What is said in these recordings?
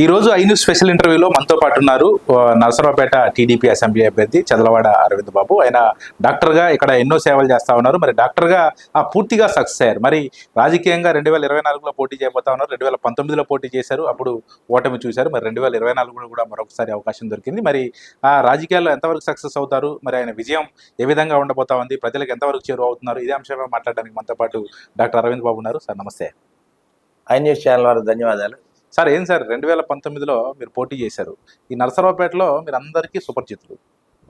ఈ రోజు I news special ఇంటర్వ్యూలో మనతో పాటు ఉన్నారు నరసరావుపేట టీడీపీ అసెంబ్లీ అభ్యర్థి చదలవాడ అరవింద్ బాబు. ఆయన డాక్టర్గా ఇక్కడ ఎన్నో సేవలు చేస్తా ఉన్నారు. మరి డాక్టర్గా పూర్తిగా సక్సెస్ అయ్యారు. మరి రాజకీయంగా 2024లో పోటీ చేయబోతా ఉన్నారు. 2019లో పోటీ చేశారు, అప్పుడు ఓటమి చూశారు. మరి 2024లో కూడా మరొకసారి అవకాశం దొరికింది. మరి ఆ రాజకీయాల్లో ఎంతవరకు సక్సెస్ అవుతారు, మరి ఆయన విజయం ఏ విధంగా ఉండబోతా ఉంది, ప్రజలకు ఎంతవరకు చేరువ అవుతున్నారు, ఇదే అంశంగా మాట్లాడడానికి మనతో పాటు డాక్టర్ అరవింద్ బాబు ఉన్నారు. సార్ నమస్తే. ఐ న్యూస్ ఛానల్ వారికి ధన్యవాదాలు. సార్ ఏం సార్ 2019లో మీరు పోటీ చేశారు. ఈ నరసరావుపేటలో మీరు అందరికీ సుపరిచితులు.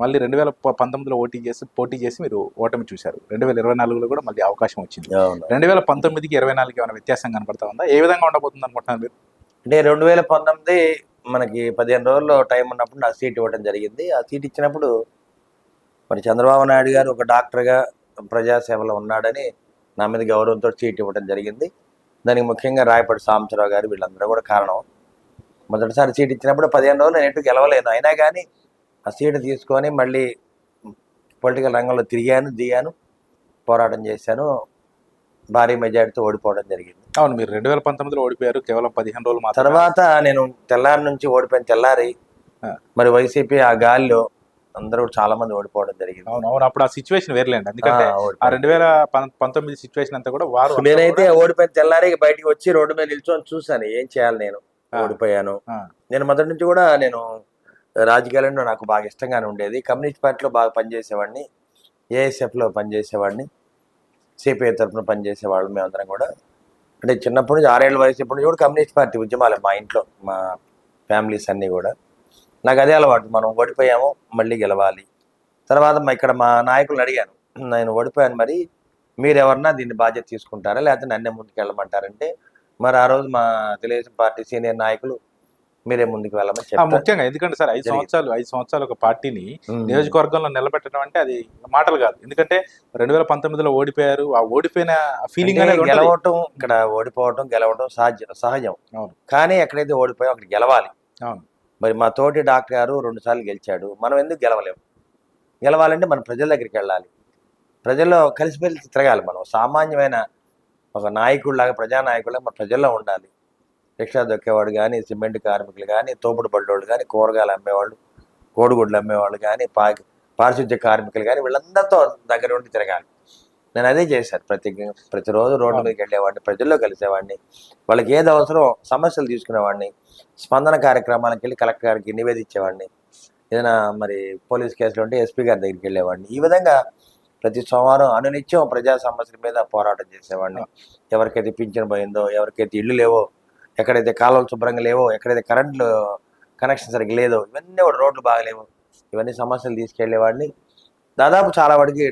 మళ్ళీ 2019లో పోటీ చేసి మీరు ఓటమి చూశారు. 2024లో కూడా మళ్ళీ అవకాశం వచ్చింది. 2019కి 24కి ఏమైనా వ్యత్యాసం కనపడతా ఉందా? ఏ విధంగా ఉండబోతుంది అనుకుంటున్నారు మీరు? అంటే 2019 మనకి 15 రోజుల్లో టైం ఉన్నప్పుడు నాకు సీట్ ఇవ్వడం జరిగింది. ఆ సీట్ ఇచ్చినప్పుడు మరి చంద్రబాబు నాయుడు గారు ఒక డాక్టర్గా ప్రజాసేవలో ఉన్నాడని నా మీద గౌరవంతో సీట్ ఇవ్వడం జరిగింది. దానికి ముఖ్యంగా రాయపాటి సాంబశివరావు గారు వీళ్ళందరూ కూడా కారణం. మొదటిసారి సీట్ ఇచ్చినప్పుడు 15 రోజులు నేను ఎటు గెలవలేను. అయినా కానీ ఆ సీటు తీసుకొని మళ్ళీ పొలిటికల్ రంగంలో దిగాను, పోరాటం చేశాను. భారీ మెజార్టీతో ఓడిపోవడం జరిగింది. అవును, మీరు 2019లో ఓడిపోయారు. కేవలం 15 రోజులు మాత్రమే. తర్వాత నేను తెల్లారి నుంచి ఓడిపోయిన తెల్లారి మరి వైసీపీ ఆ గాలిలో అందరూ చాలా మంది ఓడిపోవడం జరిగింది. అవును, అప్పుడు ఆ సిచ్యువేషన్ వేర్లేండి. ఎందుకంటే ఆ 2019 సిచ్యువేషన్ అంతా కూడా వారు నేనైతే ఓడిపోయిన తెల్లారి బయటికి వచ్చి రోడ్డు మీద నిల్చొని చూశాను ఏం చేయాలి. నేను ఓడిపోయాను. నేను మొదటి నుంచి కూడా నేను రాజకీయాలలో నాకు బాగా ఇష్టంగానే ఉండేది. కమ్యూనిస్ట్ పార్టీలో బాగా పనిచేసేవాడిని, ఏఎస్ఎఫ్లో పనిచేసేవాడిని, సిపిఐ తరఫున పనిచేసేవాళ్ళు. మేమందరం కూడా అంటే చిన్నప్పటి నుంచి 6 ఏళ్ళ వయసు ఎప్పటి నుంచి కూడా కమ్యూనిస్ట్ పార్టీ ఉద్యమాలే మా ఇంట్లో, మా ఫ్యామిలీస్ అన్నీ కూడా. నాకు అదే అలవాటు, మనం ఓడిపోయాము మళ్ళీ గెలవాలి. తర్వాత ఇక్కడ మా నాయకులను అడిగాను, నేను ఓడిపోయాను, మరి మీరు ఎవరన్నా దీన్ని బాధ్యత తీసుకుంటారా లేకపోతే నన్నే ముందుకు వెళ్ళమంటారంటే మరి ఆ రోజు మా తెలుగుదేశం పార్టీ సీనియర్ నాయకులు మీరే ముందుకు వెళ్ళమని చెప్పారు. ముఖ్యంగా ఎందుకంటే సార్ 5 సంవత్సరాలు ఒక పార్టీని నియోజకవర్గంలో నిలబెట్టడం అంటే అది మాటలు కాదు. ఎందుకంటే 2019లో ఓడిపోయారు. ఆ ఓడిపోయిన ఫీలింగ్ అనేది గెలవటం, ఇక్కడ ఓడిపోవటం గెలవటం సహజం. కానీ ఎక్కడైతే ఓడిపోయాం అక్కడ గెలవాలి. అవును, మరి మా తోటి డాక్టర్ గారు 2 సార్లు గెలిచాడు. మనం ఎందుకు గెలవలేము? గెలవాలంటే మన ప్రజల దగ్గరికి వెళ్ళాలి, ప్రజల్లో కలిసిమెలిసి తిరగాలి. మనం సామాన్యమైన ఒక నాయకుడిలాగా, ప్రజానాయకుడిలాగా మన ప్రజల్లో ఉండాలి. రిక్షా దొక్కేవాడు కానీ, సిమెంట్ కార్మికులు కానీ, తోపుడు బళ్ళోళ్ళు కానీ, కూరగాయలు అమ్మేవాళ్ళు, కోడిగుడ్లు అమ్మేవాళ్ళు కానీ, పారిశుద్ధ్య కార్మికులు కానీ, వీళ్ళందరితో దగ్గర ఉండి తిరగాలి. నేను అదే చేశాను. ప్రతిరోజు రోడ్డు మీదకి వెళ్ళేవాడిని, ప్రజల్లో కలిసేవాడిని, వాళ్ళకి ఏది అవసరం సమస్యలు తీసుకునేవాడిని, స్పందన కార్యక్రమాలకు వెళ్ళి కలెక్టర్ గారికి నివేదించేవాడిని, ఏదైనా మరి పోలీస్ కేసులు ఉంటే ఎస్పీ గారి దగ్గరికి వెళ్ళేవాడిని. ఈ విధంగా ప్రతి సోమవారం అనునిత్యం ప్రజా సమస్యల మీద పోరాటం చేసేవాడిని. ఎవరికైతే పింఛన్ పోయిందో, ఎవరికైతే ఇళ్ళు లేవో, ఎక్కడైతే కాలువలు శుభ్రంగా లేవో, ఎక్కడైతే కరెంట్లు కనెక్షన్ సరిగ్గా లేదో, ఇవన్నీ కూడా రోడ్లు బాగలేవు, ఇవన్నీ సమస్యలు తీసుకెళ్లేవాడిని. దాదాపు చాలా వాడికి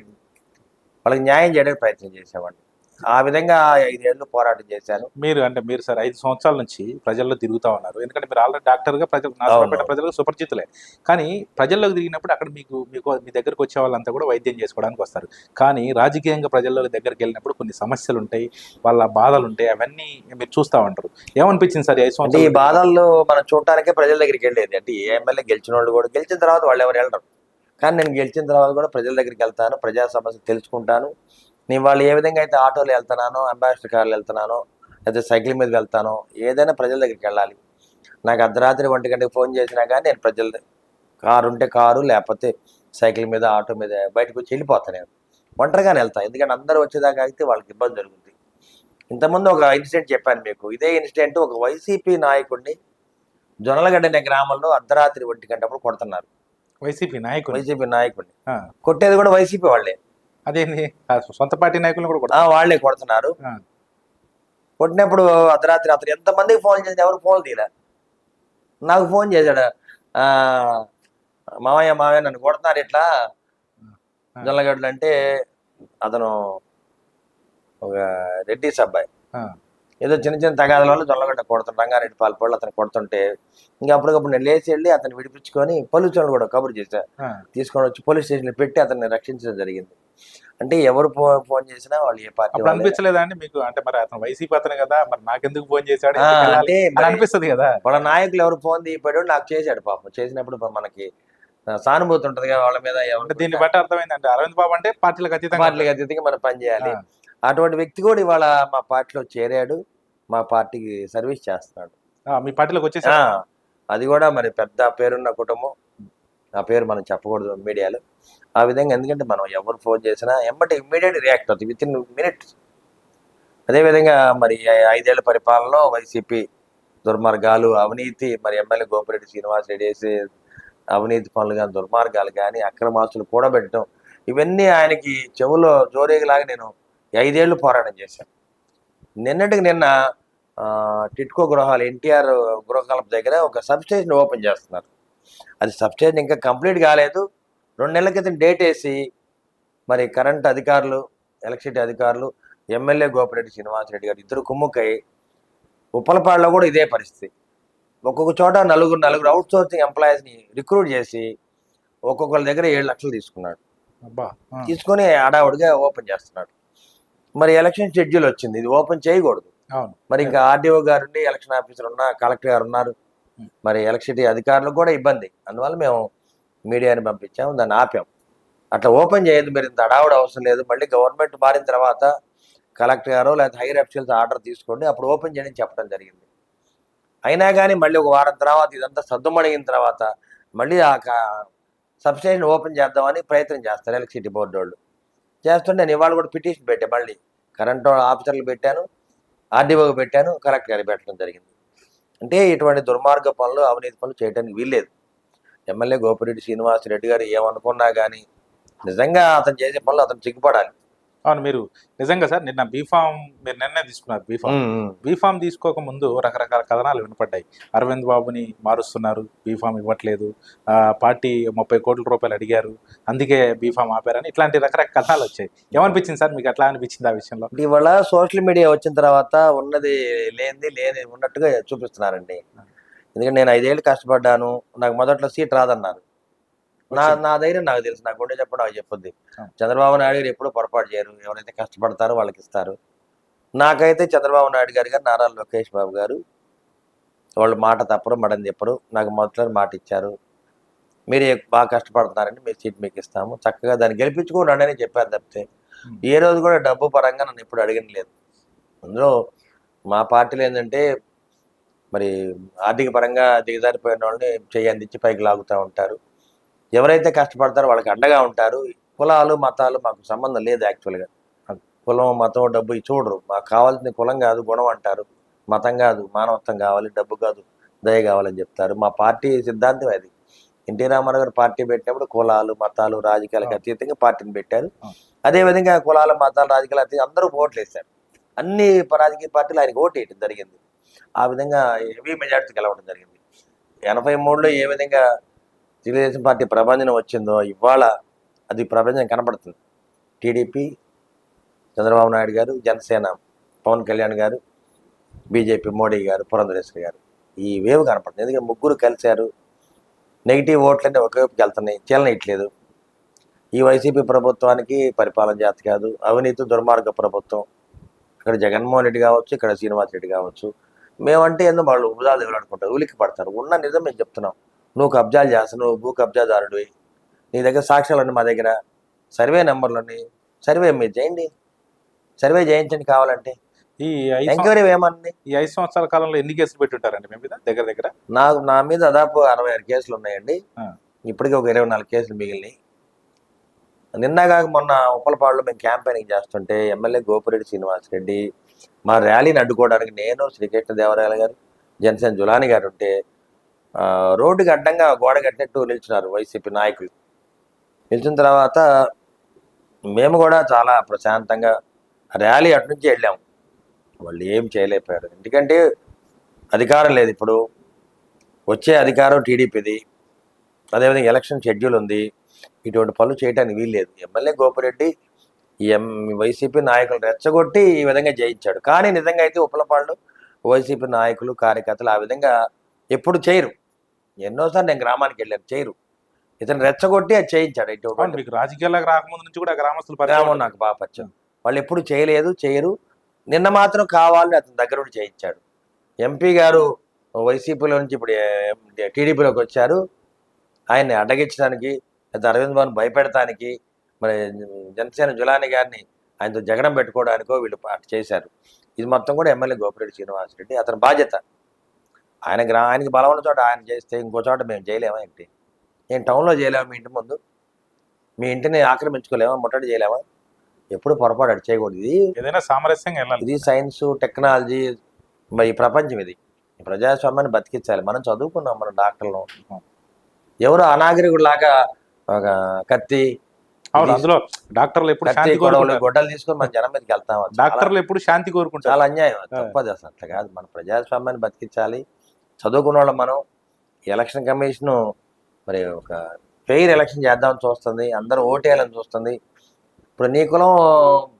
వాళ్ళకి న్యాయం చేయడానికి ప్రయత్నం చేసేవాడిని. ఆ విధంగా 5 ఏళ్ళు పోరాటం చేశాను. మీరు సార్ 5 సంవత్సరాల నుంచి ప్రజల్లో తిరుగుతా ఉన్నారు. ఎందుకంటే మీరు ఆల్రెడీ డాక్టర్గా ప్రజలకు సుపరిచితులే. కానీ ప్రజల్లోకి తిరిగినప్పుడు అక్కడ మీ దగ్గరకు వచ్చే వాళ్ళంతా కూడా వైద్యం చేసుకోవడానికి వస్తారు. కానీ రాజకీయంగా ప్రజల్లోకి దగ్గరికి వెళ్ళినప్పుడు కొన్ని సమస్యలు ఉంటాయి, వాళ్ళ బాధలు ఉంటాయి, అవన్నీ మీరు చూస్తూ ఉంటారు. ఏమనిపించింది సార్ 5 సంవత్సరాలు? ఈ బాధల్లో మనం చూడటానికే ప్రజల దగ్గరికి వెళ్ళేది. అంటే ఏ ఎమ్మెల్యే గెలిచిన వాళ్ళు కూడా గెలిచిన తర్వాత వాళ్ళు ఎవరు వెళ్ళరు. కానీ నేను గెలిచిన తర్వాత కూడా ప్రజల దగ్గరికి వెళ్తాను, ప్రజా సమస్యలు తెలుసుకుంటాను. నేను వాళ్ళు ఏ విధంగా అయితే ఆటోలో వెళ్తున్నానో, అంబాసిడర్ కార్లు వెళ్తున్నానో, లేకపోతే సైకిల్ మీద వెళ్తానో, ఏదైనా ప్రజల దగ్గరికి వెళ్ళాలి. నాకు అర్ధరాత్రి 1 గంటకి ఫోన్ చేసినా కానీ నేను ప్రజల కారు ఉంటే కారు, లేకపోతే సైకిల్ మీద, ఆటో మీద బయటకు వచ్చి వెళ్ళిపోతాను. నేను ఒంటరిగానే వెళ్తాను, ఎందుకంటే అందరూ వచ్చేదాకా అయితే వాళ్ళకి ఇబ్బంది జరుగుతుంది. ఇంతకుముందు ఒక ఇన్సిడెంట్ చెప్పాను మీకు. ఇదే ఇన్సిడెంట్ ఒక వైసీపీ నాయకుడిని జొన్నలగడ్డ అనే గ్రామంలో అర్ధరాత్రి 1 గంటప్పుడు కొడుతున్నారు. వైసీపీ నాయకుడిని కొట్టేది కూడా వైసీపీ వాళ్ళే. అదేంటి, సొంత పార్టీ నాయకులు కూడా వాళ్ళే కొడుతున్నారు. కొట్టినప్పుడు అర్ధరాత్రి అతను ఎంతమందికి ఫోన్ చేసి ఎవరు ఫోన్ తీయలే. నాకు ఫోన్ చేశాడు, మావయ్య నన్ను కొడుతున్నారు ఇట్లా జొన్నలగడ్డలు అంటే. అతను ఒక రెడ్డిస్ అబ్బాయి, ఏదో చిన్న తగాదాల వల్ల జొన్నలగడ్డ కొడుతుంటే, రంగారెడ్డి పాలపళ్ళు అతను కొడుతుంటే, ఇంకా అప్పటికప్పుడు నేను లేచి వెళ్ళి అతను విడిపించుకొని పోలీసులను కూడా కబురు చేశా, తీసుకొని వచ్చి పోలీస్ స్టేషన్లో పెట్టి అతన్ని రక్షించడం జరిగింది. అంటే ఎవరు ఫోన్ చేసినా వాళ్ళు ఏ పార్టీ అనిపించలేదా అండి మీకు? అంటే మరి అతను వైసీపీ అతను కదా, మరి నాకెందుకు ఫోన్ చేశాడు అంటే అనిపిస్తుంది కదా. వాళ్ళ నాయకులు ఎవరు ఫోన్ తీయపోయాడు, నాకు చేశాడు. పాపం చేసినప్పుడు మనకి సానుభూతి ఉంటుంది కదా వాళ్ళ మీద. దీన్ని బట్టి అర్థమైందంటే అరవింద్ బాబు అంటే పార్టీలకు అతీతంగా మనం పనిచేయాలి. అటువంటి వ్యక్తి కూడా ఇవాళ మా పార్టీలో చేరాడు, మా పార్టీకి సర్వీస్ చేస్తున్నాడు. మీ పార్టీలోకి ఆ, వచ్చేసారు. అది కూడా మరి పెద్ద పేరున్న కుటుంబం. ఆ పేరు మనం చెప్పకూడదు మీడియాలో. ఆ విధంగా ఎందుకంటే మనం ఎవరు ఫోన్ చేసినా ఎమ్మటి ఇమ్మీడియట్ రియాక్ట్ అవుతుంది విత్ ఇన్ మినిట్స్. అదేవిధంగా మరి 5 ఏళ్ల పరిపాలనలో వైసీపీ దుర్మార్గాలు, అవినీతి, మరి ఎమ్మెల్యే గోపిరెడ్డి శ్రీనివాస్ రెడ్డి చేసే అవినీతి పనులు కానీ, దుర్మార్గాలు కానీ, అక్రమాస్తులు కూడబెట్టడం, ఇవన్నీ ఆయనకి చెవులో జోరేగిలాగా నేను 5 ఏళ్ళు పోరాటం చేశాను. నిన్నటికి నిన్న టిట్కో గృహాలు ఎన్టీఆర్ గృహాల దగ్గర ఒక సబ్స్టేషన్ ఓపెన్ చేస్తున్నారు. అది సబ్స్టేషన్ ఇంకా కంప్లీట్ కాలేదు. 2 నెలల క్రితం డేట్ వేసి మరి కరెంట్ అధికారులు, ఎలక్ట్రిసిటీ అధికారులు, ఎమ్మెల్యే గోపిరెడ్డి శ్రీనివాసరెడ్డి గారు ఇద్దరు కుమ్ముకై ఉప్పలపాడులో కూడా ఇదే పరిస్థితి. ఒక్కొక్క చోట నలుగురు అవుట్ సోర్సింగ్ ఎంప్లాయీస్ని రిక్రూట్ చేసి ఒక్కొక్కరి దగ్గర 7 లక్షలు తీసుకున్నాడు. అబ్బా! తీసుకొని హడావుడిగా ఓపెన్ చేస్తున్నాడు. మరి ఎలక్షన్ షెడ్యూల్ వచ్చింది, ఇది ఓపెన్ చేయకూడదు. అవును. మరి ఇంకా ఆర్డీఓ గారు, ఎలక్షన్ ఆఫీసర్ ఉన్న, కలెక్టర్ గారు ఉన్నారు, మరి ఎలక్ట్రిసిటీ అధికారులకు కూడా ఇబ్బంది. అందువల్ల మేము మీడియాని పంపించాము, దాన్ని ఆపాం. అట్లా ఓపెన్ చేయదు, మీరు ఇంత హడావుడి అవసరం లేదు, మళ్ళీ గవర్నమెంట్ మారిన తర్వాత కలెక్టర్ గారు లేదా హైయర్ అఫీషియల్స్ ఆర్డర్ తీసుకోండి, అప్పుడు ఓపెన్ చేయని చెప్పడం జరిగింది. అయినా కానీ మళ్ళీ ఒక వారం తర్వాత ఇదంతా సద్దుమణిగిన తర్వాత మళ్ళీ ఆ సబ్స్టేషన్ ఓపెన్ చేద్దామని ప్రయత్నం చేస్తారు ఎలక్ట్రిసిటీ బోర్డు వాళ్ళు. చేస్తుంటే నేను ఇవాళ కూడా పిటిషన్ పెట్టాను, మళ్ళీ కరెంట్ ఆఫీసర్లు పెట్టాను, ఆర్డీఓకి పెట్టాను, కలెక్టర్ గారికి పెట్టడం జరిగింది. అంటే ఇటువంటి దుర్మార్గ పనులు, అవినీతి పనులు చేయడానికి వీల్లేదు. ఎమ్మెల్యే గోపిరెడ్డి శ్రీనివాసరెడ్డి గారు ఏమనుకున్నా కానీ నిజంగా అతను చేసే పనులు అతను సిగ్గుపడాలి. అవును. మీరు నిజంగా సార్ నిన్న బీఫామ్ మీరు నిన్నే తీసుకున్నారు. బీఫామ్ తీసుకోక ముందు రకరకాల కథనాలు వినపడ్డాయి. అరవింద్ బాబుని మారుస్తున్నారు, బీఫామ్ ఇవ్వట్లేదు, పార్టీ 30 కోట్ల రూపాయలు అడిగారు, అందుకే బీఫామ్ ఆపారని ఇట్లాంటి రకరకాల కథనాలు వచ్చాయి. ఏమనిపించింది సార్ మీకు? ఎట్లా అనిపించింది ఆ విషయంలో? ఇవాళ సోషల్ మీడియా వచ్చిన తర్వాత ఉన్నది లేని ఉన్నట్టుగా చూపిస్తున్నారండి. ఎందుకంటే నేను 5 ఏళ్ళు కష్టపడ్డాను, నాకు మొదట్లో సీట్ రాదన్నారు. నా ధైర్యం నాకు తెలుసు, నా గుండె చెప్పడం నాకు చెప్పుద్ది. చంద్రబాబు నాయుడు గారు ఎప్పుడూ పొరపాటు చేయరు, ఎవరైతే కష్టపడతారో వాళ్ళకి ఇస్తారు. నాకైతే చంద్రబాబు నాయుడు గారు కానీ, నారా లోకేష్ బాబు గారు వాళ్ళు మాట తప్పరు, మడని చెప్పరు. నాకు మొదట్లో మాట ఇచ్చారు, మీరు బాగా కష్టపడుతున్నారండి, మీరు సీట్ మీకు ఇస్తాము, చక్కగా దాన్ని గెలిపించుకోండి అని చెప్పారు తప్పితే ఏ రోజు కూడా డబ్బు పరంగా నన్ను ఎప్పుడు అడిగిన లేదు. అందులో మా పార్టీలో ఏంటంటే మరి ఆర్థిక పరంగా దిగజారిపోయిన వాళ్ళని చెయ్యి అందించి పైకి లాగుతూ ఉంటారు. ఎవరైతే కష్టపడతారో వాళ్ళకి అండగా ఉంటారు. కులాలు, మతాలు మాకు సంబంధం లేదు. యాక్చువల్గా కులం, మతం, డబ్బు ఇవి చూడరు. మాకు కావాల్సిన కులం కాదు, గుణం అంటారు. మతం కాదు, మానవత్వం కావాలి, డబ్బు కాదు, దయ కావాలని చెప్తారు. మా పార్టీ సిద్ధాంతం అది. ఎన్టీ రామారావు గారు పార్టీ పెట్టినప్పుడు కులాలు, మతాలు, రాజకీయాలకు అతీతంగా పార్టీని పెట్టారు. అదేవిధంగా కులాలు, మతాలు, రాజకీయాలు అతీతంగా అందరూ ఓట్లు వేశారు. అన్ని రాజకీయ పార్టీలు ఆయనకు ఓటు వేయడం జరిగింది. ఆ విధంగా హెవీ మెజార్టీ గెలవడం జరిగింది. 83లో ఏ విధంగా తెలుగుదేశం పార్టీ ప్రభంజనం వచ్చిందో ఇవాళ అది ప్రభంజనం కనబడుతుంది. టీడీపీ, చంద్రబాబు నాయుడు గారు, జనసేన పవన్ కళ్యాణ్ గారు, బీజేపీ మోడీ గారు, పురంధరేశ్వరి గారు, ఈ వేవ్ కనపడుతుంది. ఎందుకంటే ముగ్గురు కలిశారు. నెగిటివ్ ఓట్లన్నీ ఒకవైపుకి వెళ్తున్నాయి, చీలనీయట్లేదు. ఈ వైసీపీ ప్రభుత్వానికి పరిపాలన చేత కాదు, అవినీతి దుర్మార్గ ప్రభుత్వం. ఇక్కడ జగన్మోహన్ రెడ్డి కావచ్చు, ఇక్కడ శ్రీనివాస్ రెడ్డి కావచ్చు, మేమంటే ఎందుకు వాళ్ళు ఉబుదాలు ఇవ్వాలనుకుంటారు, ఉలిక్కి పడతారు. ఉన్న నిజం మేము చెప్తున్నాం. నువ్వు కబ్జాలు చేస్తావు, నువ్వు భూ కబ్జాదారుడివి, నీ దగ్గర సాక్ష్యాలు మా దగ్గర, సర్వే నెంబర్లు, సర్వే మీరు చేయండి, సర్వే చేయించండి కావాలంటే. ఈ ఎంక్వైరీ ఏమన్నా ఈ 5 సంవత్సరాల కాలంలో ఎన్ని కేసులు పెట్టుంటారండి మీ మీద? దగ్గర నా మీద దాదాపు 66 కేసులు ఉన్నాయండి. ఇప్పటికీ ఒక 24 కేసులు మిగిలినాయి. నిన్నగాక మొన్న ఉప్పలపాడులో మేము క్యాంపెయినింగ్ చేస్తుంటే ఎమ్మెల్యే గోపిరెడ్డి శ్రీనివాస్ రెడ్డి మా ర్యాలీని అడ్డుకోవడానికి నేను, శ్రీకృష్ణదేవరాయలు గారు, జనసేన జులాని గారు ఉంటే రోడ్డుకి అడ్డంగా గోడ కట్టినట్టు నిల్చున్నారు వైసీపీ నాయకులు. నిల్చిన తర్వాత మేము కూడా చాలా ప్రశాంతంగా ర్యాలీ అటు నుంచి వెళ్ళాము. వాళ్ళు ఏం చేయలేకపోయారు, ఎందుకంటే అధికారం లేదు. ఇప్పుడు వచ్చే అధికారం టీడీపీది, అదేవిధంగా ఎలక్షన్ షెడ్యూల్ ఉంది. ఇటువంటి పనులు చేయడానికి వీల్లేదు. ఎమ్మెల్యే గోపిరెడ్డి వైసీపీ నాయకులు రెచ్చగొట్టి ఈ విధంగా జయించాడు. కానీ నిజంగా అయితే ఉప్పలపాడులో వైసీపీ నాయకులు, కార్యకర్తలు ఆ విధంగా ఎప్పుడు చేయరు. ఎన్నోసార్లు నేను గ్రామానికి వెళ్ళాను, చేయరు. ఇతను రెచ్చగొట్టి అది చేయించాడు. ఇటువంటి మీకు రాజకీయాలకు రాకముందు నుంచి కూడా గ్రామస్తులు గ్రామం నాకు బాగా పరిచయం. వాళ్ళు ఎప్పుడు చేయరు. నిన్న మాత్రం కావాలని అతని దగ్గర నుండి చేయించాడు. ఎంపీ గారు వైసీపీలో నుంచి ఇప్పుడు టీడీపీలోకి వచ్చారు. ఆయన్ని అడ్డగించడానికి, లేదా అరవింద్ బాబుని భయపెడటానికి, మరి జనసేన జులాని గారిని ఆయనతో జగడం పెట్టుకోవడానికో వీళ్ళు చేశారు. ఇది మొత్తం కూడా ఎమ్మెల్యే గోపిరెడ్డి శ్రీనివాసరెడ్డి అతని బాధ్యత. ఆయనకి బలం ఉన్న చోట ఆయన చేస్తే ఇంకో చోట మేము చేయలేమా ఏంటి? నేను టౌన్లో చేయలేమా? మీ ఇంటి ముందు మీ ఇంటిని ఆక్రమించుకోలేమా? ముట్టడి చేయలేమా? ఎప్పుడు పొరపాటు అటు చేయకూడదు. ఏదైనా సామరస్యంగా వెళ్ళాలి. ఇది సైన్స్, టెక్నాలజీ, మరి ఈ ప్రపంచం ఇది. ఈ ప్రజాస్వామ్యాన్ని బతికించాలి. మనం చదువుకున్నాం, మనం డాక్టర్లు. ఎవరు అనాగరికుడిలాగా ఒక కత్తి అవును, అందులో డాక్టర్లు ఎప్పుడు కత్తి శాంతి గొడవలు కోరుకుంటారు. గొడ్డలు తీసుకొని మన జనం మీదకి వెళ్తాం. డాక్టర్లు ఎప్పుడు శాంతి కోరుకుంటారు. చాలా అన్యాయం, తప్పదు అసలు. అట్లా కాదు, మన ప్రజాస్వామ్యాన్ని బతికించాలి. చదువుకున్న వాళ్ళం మనం. ఎలక్షన్ కమిషను మరి ఒక ఫెయిర్ ఎలక్షన్ చేద్దామని చూస్తుంది, అందరూ ఓటేయాలని చూస్తుంది. ఇప్పుడు నీ కులం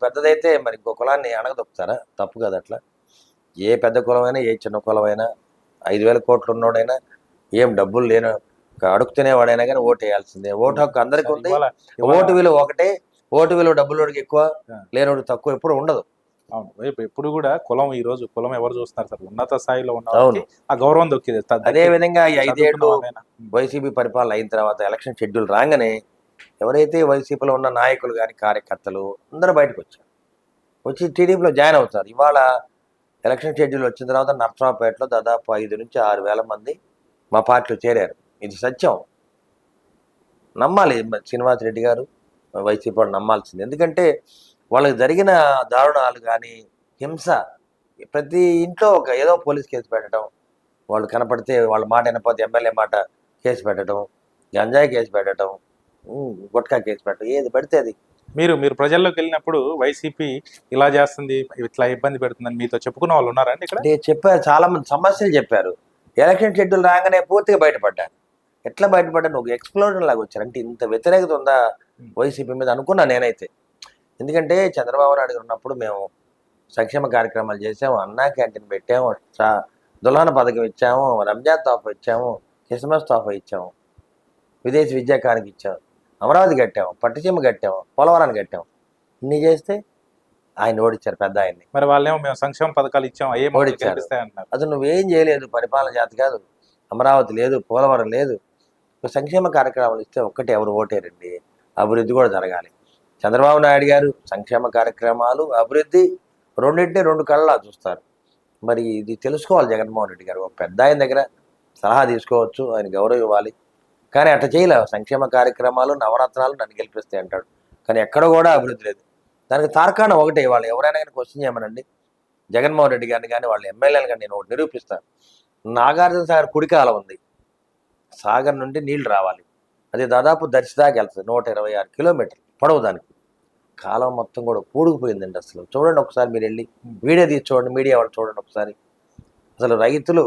పెద్దదైతే మరి ఇంకో కులాన్ని అణగదొక్కుతారా? తప్పు కదా అట్లా. ఏ పెద్ద కులమైనా, ఏ చిన్న కులమైనా, 5,000 కోట్లు ఉన్నోడైనా, ఏం డబ్బులు లేని అడుగు తినేవాడైనా కానీ ఓటు వేయాల్సిందే. ఓటు హక్కు అందరికీ ఉంది. ఓటు విలువ ఒకటే. ఓటు విలువ డబ్బులోడికి ఎక్కువ, లేనోడికి తక్కువ ఎప్పుడు ఉండదు. అవును, ఎప్పుడు కూడా కులం, ఈ రోజు కులం ఎవరు చూస్తున్నారు సార్? ఉన్నత స్థాయిలో ఉన్న ఆ గౌరవం దొక్కింది. అదే విధంగా ఈ 5 ఏళ్ళు వైసీపీ పరిపాలన అయిన తర్వాత ఎలక్షన్ షెడ్యూల్ రాగానే ఎవరైతే వైసీపీలో ఉన్న నాయకులు కానీ, కార్యకర్తలు అందరూ బయటకు వచ్చారు, వచ్చి టీడీపీలో జాయిన్ అవుతారు. ఇవాళ ఎలక్షన్ షెడ్యూల్ వచ్చిన తర్వాత నర్సరావుపేటలో దాదాపు 5 నుంచి 6,000 మంది మా పార్టీలో చేరారు. ఇది సత్యం, నమ్మాలి. శ్రీనివాసరెడ్డి గారు వైసీపీ వాళ్ళు నమ్మాల్సింది. ఎందుకంటే వాళ్ళకి జరిగిన దారుణాలు కానీ, హింస, ప్రతి ఇంట్లో ఏదో పోలీస్ కేసు పెట్టడం, వాళ్ళు కనపడితే వాళ్ళ మాట వినకపోతే ఎమ్మెల్యే మాట కేసు పెట్టడం, గంజాయి కేసు పెట్టడం, గుట్కా కేసు పెట్టడం, ఏది పడితే అది. మీరు ప్రజల్లోకి వెళ్ళినప్పుడు వైసీపీ ఇలా చేస్తుంది, ఇట్లా ఇబ్బంది పెడుతుందని మీతో చెప్పుకున్న వాళ్ళు ఉన్నారండి ఇక్కడ? చెప్పారు, చాలా మంది సమస్యలు చెప్పారు. ఎలక్షన్ షెడ్యూల్ రాగానే పూర్తిగా బయటపడ్డాను. ఎట్లా బయటపడ్డాను? ఒక ఎక్స్ప్లోజన్ లాగా వచ్చారు. అంటే ఇంత వ్యతిరేకత ఉందా వైసీపీ మీద అనుకున్నా నేనైతే. ఎందుకంటే చంద్రబాబు నాయుడు ఉన్నప్పుడు మేము సంక్షేమ కార్యక్రమాలు చేసాము, అన్నా క్యాంటీన్ పెట్టాము, దులాన పథకం ఇచ్చాము, రంజాన్ తోఫా ఇచ్చాము, క్రిస్మస్ తోఫా ఇచ్చాము, విదేశీ విద్యాకానికి ఇచ్చాము, అమరావతి కట్టాము, పట్టిసీమ కట్టాము, పోలవరాన్ని కట్టాము. ఇన్ని చేస్తే ఆయన ఓడిచ్చారు, పెద్ద ఆయన్ని. మరి వాళ్ళేమో మేము సంక్షేమ పథకాలు ఇచ్చాము, ఓడిచ్చారు. అసలు నువ్వేం చేయలేదు, పరిపాలన చేత కాదు. అమరావతి లేదు, పోలవరం లేదు. సంక్షేమ కార్యక్రమాలు ఇస్తే ఒక్కటి ఎవరు ఓటేరండి? అభివృద్ధి కూడా జరగాలి. చంద్రబాబు నాయుడు గారు సంక్షేమ కార్యక్రమాలు, అభివృద్ధి రెండింటినీ 2 కళ్ళలా చూస్తారు. మరి ఇది తెలుసుకోవాలి జగన్మోహన్ రెడ్డి గారు. పెద్ద ఆయన దగ్గర సలహా తీసుకోవచ్చు, ఆయన గౌరవం ఇవ్వాలి. కానీ అట్లా చేయలేవు. సంక్షేమ కార్యక్రమాలు, నవరత్నాలు నన్ను గెలిపిస్తాయి అంటాడు, కానీ ఎక్కడ కూడా అభివృద్ధి లేదు. దానికి తార్కాణం ఒకటే. వాళ్ళు ఎవరైనా కానీ క్వశ్చన్ చేయమనండి జగన్మోహన్ రెడ్డి గారిని కానీ, వాళ్ళ ఎమ్మెల్యేలు కానీ, నేను ఒకటి నిరూపిస్తాను. నాగార్జున సాగర్ కుడికాలం ఉంది, సాగర్ నుండి నీళ్లు రావాలి, అది దాదాపు దర్శి దాకా వెళ్తుంది. 126 కిలోమీటర్లు పొడవు దానికి. కాలం మొత్తం కూడా పూడుకుపోయిందండి. అసలు చూడండి ఒకసారి, మీరు వెళ్ళి వీడియో తీసి చూడండి, మీడియా వాళ్ళు చూడండి ఒకసారి. అసలు రైతులు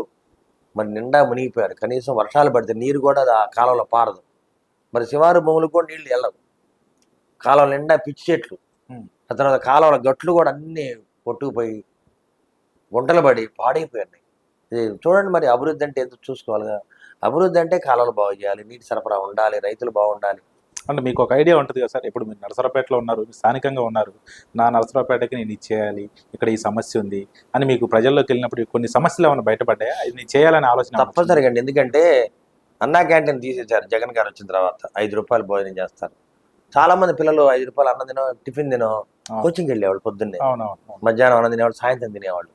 మరి నిండా మునిగిపోయారు. కనీసం వర్షాలు పడితే నీరు కూడా ఆ కాలంలో పారదు. మరి శివారు భూములకు కూడా నీళ్లు వెళ్ళవు. కాలం నిండా పిచ్చి చెట్లు, ఆ తర్వాత కాలంలో గట్లు కూడా అన్నీ కొట్టుకుపోయి గుంటలు పడి పాడైపోయాయి. ఇది చూడండి. మరి అభివృద్ధి అంటే ఎందుకు చూసుకోవాలిగా? అభివృద్ధి అంటే కాలాలు బాగు చేయాలి, నీటి సరఫరా ఉండాలి, రైతులు బాగుండాలి. అంటే మీకు ఒక ఐడియా ఉంటుంది కదా సార్, ఇప్పుడు మీరు నరసరావుపేటలో ఉన్నారు, స్థానికంగా ఉన్నారు, నా నరసరావుపేటకి నేను ఇచ్చేయాలి, ఇక్కడ ఈ సమస్య ఉంది అని మీకు ప్రజల్లోకి వెళ్ళినప్పుడు కొన్ని సమస్యలు ఏమైనా బయటపడ్డాయా? ఇది చేయాలనే ఆలోచన తప్పనిసరిగా అండి. ఎందుకంటే అన్నా క్యాంటీన్ తీసేశారు జగన్ గారు వచ్చిన తర్వాత. 5 రూపాయలు భోజనం చేస్తారు. చాలా మంది పిల్లలు 5 రూపాయలు అన్నం తినో, టిఫిన్ తినో కోచింగ్కి వెళ్ళేవాళ్ళు. పొద్దున్నే, మధ్యాహ్నం అన్నం తినేవాళ్ళు, సాయంత్రం తినేవాళ్ళు.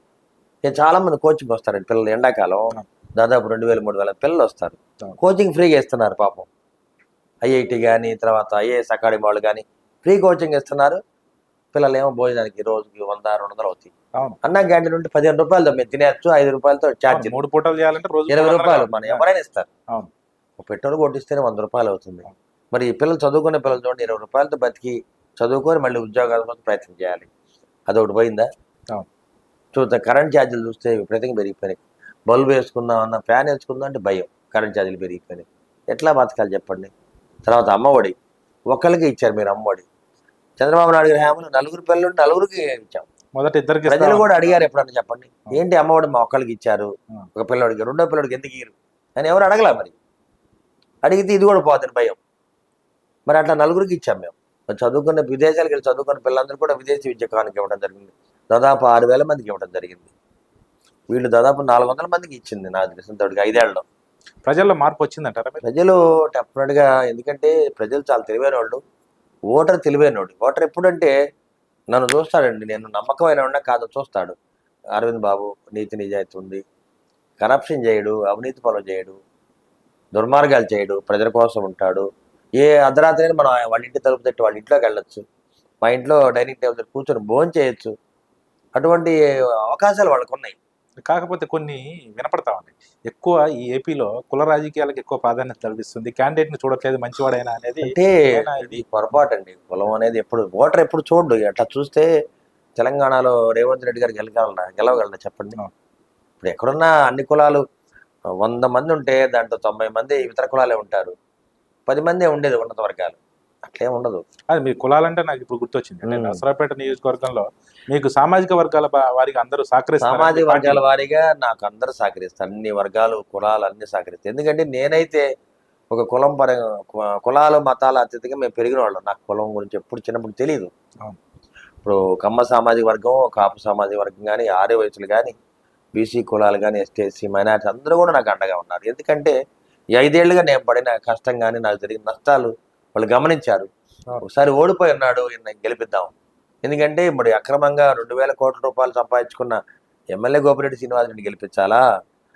చాలా మంది కోచింగ్ వస్తారండి పిల్లలు. ఎండాకాలం దాదాపు 2,000-3,000 పిల్లలు వస్తారు. కోచింగ్ ఫ్రీగా ఇస్తున్నారు పాపం. ఐఐటి కానీ, తర్వాత ఐఏఎస్ అకాడమీ వాళ్ళు కానీ ఫ్రీ కోచింగ్ ఇస్తున్నారు. పిల్లలు ఏమో భోజనానికి రోజుకి 100-200 అవుతాయి. అన్నా క్యాంటీన్ ఉంటే 15 రూపాయలతో మేము తినేచ్చు, 5 రూపాయలతో ఛార్జ్, 3 పూటలు చేయాలంటే 20 రూపాయలు మనం ఎవరైనా ఇస్తారు. పెట్రోల్ కొట్టిస్తేనే 100 రూపాయలు అవుతుంది. మరి పిల్లలు చదువుకునే పిల్లలు చూడండి, 20 రూపాయలతో బతికి చదువుకొని మళ్ళీ ఉద్యోగాల కోసం ప్రయత్నం చేయాలి. అదొకటి పోయిందా? చూస్తే కరెంట్ ఛార్జీలు చూస్తే విపరీతంగా పెరిగిపోయినాయి. బల్బు వేసుకుందామన్నా, ఫ్యాన్ వేసుకుందాం అంటే భయం, కరెంట్ ఛార్జీలు పెరిగిపోయినాయి. ఎట్లా బతకాలి చెప్పండి? తర్వాత అమ్మఒడి ఒక్కరికి ఇచ్చారు మీరు. అమ్మఒడి చంద్రబాబు నాయుడు గారి హామీలో 4 పిల్లలు 4కి ఇచ్చాం. మొదటి ఇద్దరికి ప్రజలు కూడా అడిగారు ఎప్పుడన్నా చెప్పండి, ఏంటి అమ్మఒడి మా ఒక్కరికి ఇచ్చారు, ఒక పిల్లడికి, రెండో పిల్లడికి ఎందుకు ఇయ్యరు అని ఎవరు అడగలా. మరి అడిగితే ఇది కూడా పోతుంది భయం. మరి అట్లా 4కి ఇచ్చాం మేము. చదువుకున్న విదేశాలకు వెళ్ళి చదువుకున్న పిల్లలందరూ కూడా విదేశీ విద్యకానికి ఇవ్వడం జరిగింది. దాదాపు 6,000 మందికి ఇవ్వడం జరిగింది. వీళ్ళు దాదాపు 400 మందికి ఇచ్చింది నాకు తెలిసినంతటికి 5 ఏళ్లలో. ప్రజల్లో మార్పు వచ్చిందంటారా? ప్రజలు డెఫినెట్గా, ఎందుకంటే ప్రజలు చాలా తెలివైన వాళ్ళు. ఓటర్ తెలివైనోడు. ఓటర్ ఎప్పుడంటే నన్ను చూస్తాడండి, నేను నమ్మకమైన ఉన్నా కాదో చూస్తాడు. అరవింద్ బాబు నీతి నిజాయితీ ఉంది, కరప్షన్ చేయడు, అవినీతి పనులు చేయడు, దుర్మార్గాలు చేయడు, ప్రజల కోసం ఉంటాడు. ఏ అర్ధరాత్రి అయినా మనం వాళ్ళ ఇంటి తలుపు తట్టి వాళ్ళ ఇంట్లోకి వెళ్ళొచ్చు, మా ఇంట్లో డైనింగ్ టేబుల్ దగ్గర కూర్చొని భోజనం చేయొచ్చు. అటువంటి అవకాశాలు వాళ్ళకు ఉన్నాయి. కాకపోతే కొన్ని వినపడతా ఉన్నాయి. ఎక్కువ ఈ ఏపీలో కుల రాజకీయాలకు ఎక్కువ ప్రాధాన్యత లభిస్తుంది. క్యాండిడేట్‌ని చూడట్లేదు మంచివాడైనా అనేది అంటే నిజమేనా ఇది పొరపాటు అండి. కులం అనేది ఎప్పుడు ఓటర్ ఎప్పుడు చూడు. అట్లా చూస్తే తెలంగాణలో రేవంత్ రెడ్డి గారు గెలవగలరా చెప్పండి? అవును. ఇప్పుడు ఎక్కడున్నా అన్ని కులాలు 100 మంది ఉంటే దాంట్లో 90 మంది ఇతర కులాలే ఉంటారు. 10 మందే ఉండేది ఉన్నత వర్గాలు. అట్లేం ఉండదు. అది మీ కులాలంటే నాకు ఇప్పుడు గుర్తొచ్చింది. అంటే ఉమ్. నరసరావుపేట నియోజకవర్గంలో మీకు సామాజిక వర్గాల వారికి అందరూ సహకరిస్తున్నారా మీ సామాజిక వర్గాల పార్టీలో? వారీగా నాకు అందరూ సహకరిస్తారు. అన్ని వర్గాలు, కులాలు అన్ని సహకరిస్తాయి. ఎందుకంటే నేనైతే ఒక కులం పరంగా కులాలు, మతాలు అతీతంగా మేము పెరిగిన వాళ్ళం. నాకు కులం గురించి ఎప్పుడు చిన్నప్పుడు తెలియదు. అవును. ఇప్పుడు కమ్మ సామాజిక వర్గం, కాపు సామాజిక వర్గం కానీ, ఆర్య వయసులు కానీ, బీసీ కులాలు కానీ, ఎస్టీ, ఎస్సీ, మైనార్టీ అందరూ కూడా నాకు అండగా ఉన్నారు. ఎందుకంటే ఈ 5 ఏళ్లుగా నేను పడిన కష్టం కానీ, నాకు జరిగిన నష్టాలు వాళ్ళు గమనించారు. ఒకసారి ఓడిపోయి ఉన్నాడు, ఈయన గెలిపిద్దాం. ఎందుకంటే ఇప్పుడు అక్రమంగా 2,000 కోట్ల రూపాయలు సంపాదించుకున్న ఎమ్మెల్యే గోపిరెడ్డి శ్రీనివాసరెడ్డి గెలిపించాలా,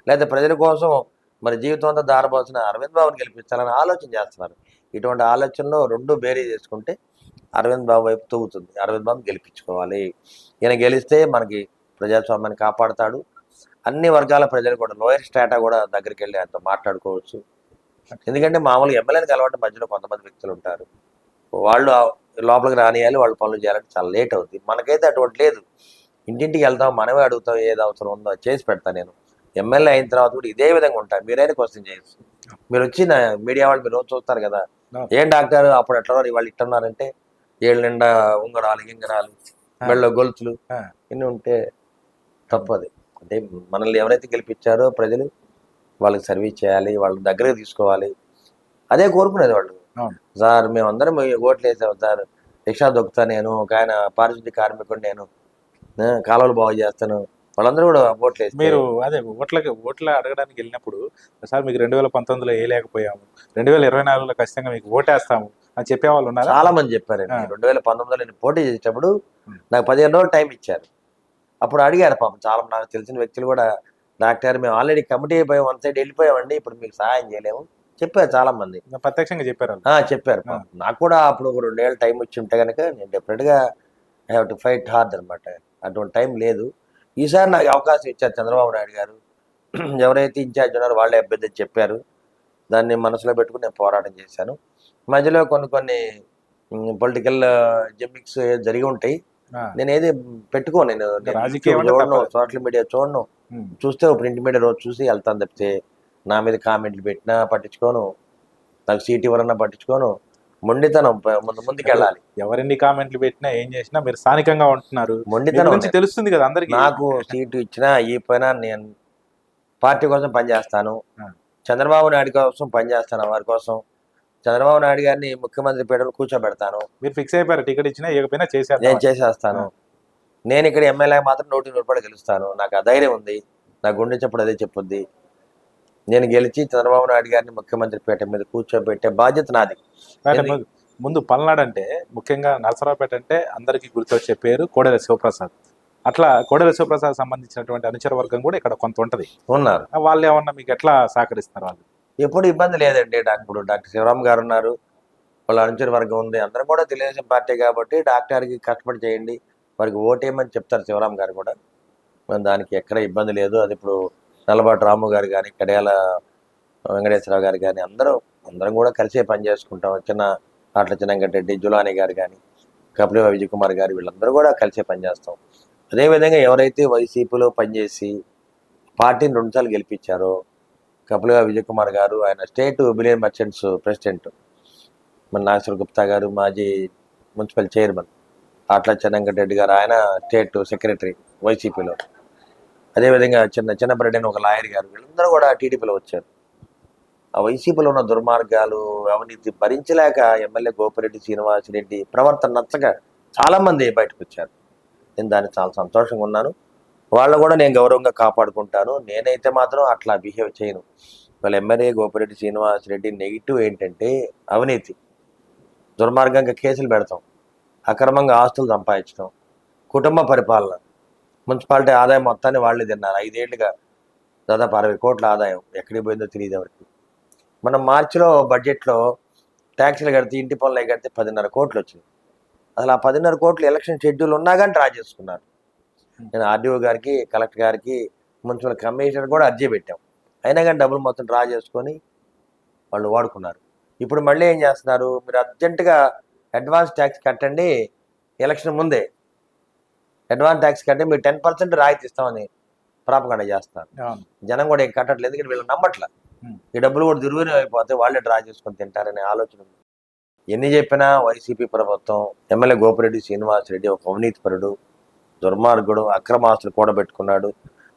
లేదా ప్రజల కోసం మరి జీవితం అంతా దారబోసిన అరవింద్ బాబుని గెలిపించాలని ఆలోచన చేస్తున్నారు. ఇటువంటి ఆలోచనలో రెండు బేరీ చేసుకుంటే అరవింద్ బాబు వైపు తూగుతుంది. అరవింద్ బాబు గెలిపించుకోవాలి. ఈయన గెలిస్తే మనకి ప్రజాస్వామ్యాన్ని కాపాడుతాడు. అన్ని వర్గాల ప్రజలు కూడా లోయర్ స్టాటా కూడా దగ్గరికి వెళ్ళి ఆయనతో మాట్లాడుకోవచ్చు. ఎందుకంటే మామూలుగా ఎమ్మెల్యేని కలవడం మధ్యలో కొంతమంది వ్యక్తులు ఉంటారు. వాళ్ళు లోపలికి రానియాలి, వాళ్ళు పనులు చేయాలంటే చాలా లేట్ అవుతుంది. మనకైతే అటువంటి లేదు. ఇంటింటికి వెళ్తాం, మనమే అడుగుతాం, ఏది అవసరం ఉందో చేసి పెడతాను. నేను ఎమ్మెల్యే అయిన తర్వాత కూడా ఇదే విధంగా ఉంటాను. మీరైనా క్వశ్చన్ చేయొచ్చు. మీరు వచ్చి మీడియా వాళ్ళు మీరు రోజు చూస్తారు కదా, ఏం డాక్టర్ అప్పుడు ఎట్లా వాళ్ళు ఇట్టున్నారంటే ఏళ్ళ నిండా ఉంగరాలు, గింగరాలు, మెళ్ళ గొలుసులు ఇన్ని ఉంటే తప్పది. అంటే మనల్ని ఎవరైతే గెలిపించారో ప్రజలు వాళ్ళకి సర్వీస్ చేయాలి, వాళ్ళ దగ్గరకు తీసుకోవాలి. అదే కోరుకునేది వాళ్ళు. సార్ మేమందరం ఓట్లు వేసాం సార్, రిక్షా దొక్కుతా నేను, ఒక ఆయన పారిశుద్ధ్య కార్మికుడు నేను, కాలువలు బాగు చేస్తాను, వాళ్ళందరూ కూడా ఓట్లు వేస్తారు. మీరు అదే ఓట్ల అడగడానికి వెళ్ళినప్పుడు సార్ మీకు 2019లో వేయలేకపోయాము, 2024లో ఖచ్చితంగా మీకు ఓటేస్తాము అని చెప్పేవాళ్ళు ఉన్నారు. చాలా మంది చెప్పారండి. 2019లో నేను పోటీ చేసేటప్పుడు నాకు 15 రోజులు టైం ఇచ్చారు. అప్పుడు అడిగారు పాపం చాలా నాకు తెలిసిన వ్యక్తులు కూడా, డాక్టర్ మేము ఆల్రెడీ కమిటీ అయిపోయాం, 1 సైడ్ వెళ్ళిపోయామండి, ఇప్పుడు మీకు సహాయం చేయలేము చెప్పారు చాలా మంది. ప్రత్యక్షంగా చెప్పారు. చెప్పారు. నాకు కూడా అప్పుడు ఒక 2 ఏళ్ళు టైం వచ్చి ఉంటే కనుక నేను డెఫినెట్గా I have to fight hard అనమాట. అటువంటి టైం లేదు. ఈసారి నాకు అవకాశం ఇచ్చారు చంద్రబాబు నాయుడు గారు. ఎవరైతే ఇన్ఛార్జ్ ఉన్నారో వాళ్ళే అభ్యర్థి చెప్పారు. దాన్ని మనసులో పెట్టుకుని నేను పోరాటం చేశాను. మధ్యలో కొన్ని పొలిటికల్ జిమ్మిక్స్ జరిగి ఉంటాయి. నేను ఏది పెట్టుకోను. నేను చూడను, సోషల్ మీడియా చూడను. చూస్తే ప్రింట్ మీడియా రోజు చూసి వెళ్తాను తప్పితే నా మీద కామెంట్లు పెట్టినా పట్టించుకోను, నాకు సీట్ ఇవ్వరన్నా పట్టించుకోను. మొండితనం, ముందుకు వెళ్ళాలి. ఎవరెన్ని కామెంట్లు పెట్టినా ఏం చేసినా మీరు స్థానికంగా ఉంటున్నారు, మొండితనం తెలుస్తుంది కదా అందరికి. నాకు సీటు ఇచ్చినా ఇవ్వకపోయినా నేను పార్టీ కోసం పనిచేస్తాను, చంద్రబాబు నాయుడు కోసం పనిచేస్తాను. వారి కోసం చంద్రబాబు నాయుడు గారిని ముఖ్యమంత్రి పీఠంలో కూర్చోబెడతాను. మీరు ఫిక్స్ అయిపోయారు, టికెట్ ఇచ్చినా ఇవ్వకపోయినా నేను చేసేస్తాను. నేను ఇక్కడ ఎమ్మెల్యే మాత్రం 100 రూపాయలు గెలుస్తాను. నాకు ఆ ధైర్యం ఉంది. నా గుండె చెప్పుడు అదే చెప్పుద్ది. నేను గెలిచి చంద్రబాబు నాయుడు గారిని ముఖ్యమంత్రి పీఠం మీద కూర్చోబెట్టే బాధ్యత నాది. ముందు పల్నాడు అంటే ముఖ్యంగా నరసరావుపేట అంటే అందరికీ గుర్తొచ్చే పేరు కోడెల శివప్రసాద్. అట్లా కోడెల శివప్రసాద్ సంబంధించినటువంటి అనుచర వర్గం కూడా ఇక్కడ కొంత ఉంటది ఉన్నారు. వాళ్ళు ఏమన్నా మీకు ఎట్లా సహకరిస్తారు? వాళ్ళు ఎప్పుడు ఇబ్బంది లేదండి. ఇప్పుడు డాక్టర్ శివరామ్ గారు ఉన్నారు, వాళ్ళ అనుచర వర్గం ఉంది, అందరం కూడా తెలుగుదేశం పార్టీ కాబట్టి డాక్టర్కి కష్టపడి చేయండి, వారికి ఓటేయమని చెప్తారు శివరామ్ గారు కూడా. దానికి ఎక్కడ ఇబ్బంది లేదు. అది ఇప్పుడు నల్లబాటు రాము గారు కానీ, కడియాల వెంకటేశ్వరరావు గారు కానీ అందరం కూడా కలిసే పని చేసుకుంటాం. ఆట్ల చిన్నంగడ్డి, జులాని గారు కానీ, కపిలేవ విజయ్ కుమార్ గారు, వీళ్ళందరూ కూడా కలిసే పనిచేస్తాం. అదేవిధంగా ఎవరైతే వైసీపీలో పనిచేసి పార్టీని 2 సార్లు గెలిపించారో, కపిలేవ విజయ్ కుమార్ గారు, ఆయన స్టేట్ బిలియన్ మర్చెంట్స్ ప్రెసిడెంట్, మన నాగేశ్వర గుప్తా గారు మాజీ మున్సిపల్ చైర్మన్, ఆట్ల చిన్నంగడ్డి గారు ఆయన స్టేట్ సెక్రటరీ వైసీపీలో, అదేవిధంగా చిన్నపరెడ్డి అని ఒక లాయర్ గారు, వీళ్ళందరూ కూడా టీడీపీలో వచ్చారు. ఆ వైసీపీలో ఉన్న దుర్మార్గాలు, అవినీతి భరించలేక ఎమ్మెల్యే గోపిరెడ్డి శ్రీనివాసరెడ్డి ప్రవర్తన నచ్చక చాలామంది బయటకు వచ్చారు. నేను దానికి చాలా సంతోషంగా ఉన్నాను. వాళ్ళు కూడా నేను గౌరవంగా కాపాడుకుంటాను. నేనైతే మాత్రం అట్లా బిహేవ్ చేయను. వాళ్ళ ఎమ్మెల్యే గోపిరెడ్డి శ్రీనివాసరెడ్డి నెగిటివ్ ఏంటంటే అవినీతి, దుర్మార్గంగా కేసులు పెడతాం, అక్రమంగా ఆస్తులు సంపాదించడం, కుటుంబ పరిపాలన, మున్సిపాలిటీ ఆదాయం మొత్తాన్ని వాళ్ళే తిన్నారు. 5 ఏళ్లుగా దాదాపు 60 కోట్ల ఆదాయం ఎక్కడికి పోయిందో తెలియదు ఎవరికి. మనం మార్చిలో బడ్జెట్లో ట్యాక్సీలు కడితే ఇంటి పనులు అవి కడితే 10.5 కోట్లు వచ్చింది. అసలు ఆ 10.5 కోట్లు ఎలక్షన్ షెడ్యూల్ ఉన్నా కానీ డ్రా చేసుకున్నారు. నేను ఆర్డీఓ గారికి, కలెక్టర్ గారికి, మున్సిపల్ కమిషనర్ కూడా అర్జీ పెట్టాం. అయినా కానీ డబ్బులు మొత్తం డ్రా చేసుకొని వాళ్ళు వాడుకున్నారు. ఇప్పుడు మళ్ళీ ఏం చేస్తున్నారు, మీరు అర్జెంటుగా అడ్వాన్స్ ట్యాక్స్ కట్టండి, ఎలక్షన్ ముందే అడ్వాన్స్ ట్యాక్స్ కట్టి మీరు 10% రాయితీ ఇస్తామని ప్రాపగండ చేస్తున్నారు. జనం కూడా ఏం కట్టట్లేదు, ఎందుకంటే వీళ్ళు నమ్మట్ల. ఈ డబ్బులు కూడా దుర్వినియోగం అయిపోతే వాళ్ళే డ్రా చేసుకొని తింటారనే ఆలోచన ఉంది. ఎన్ని చెప్పినా వైసీపీ ప్రభుత్వం, ఎమ్మెల్యే గోపిరెడ్డి శ్రీనివాసరెడ్డి ఒక అవినీతిపరుడు, దుర్మార్గుడు, అక్రమాస్తులు కూడబెట్టుకున్నాడు.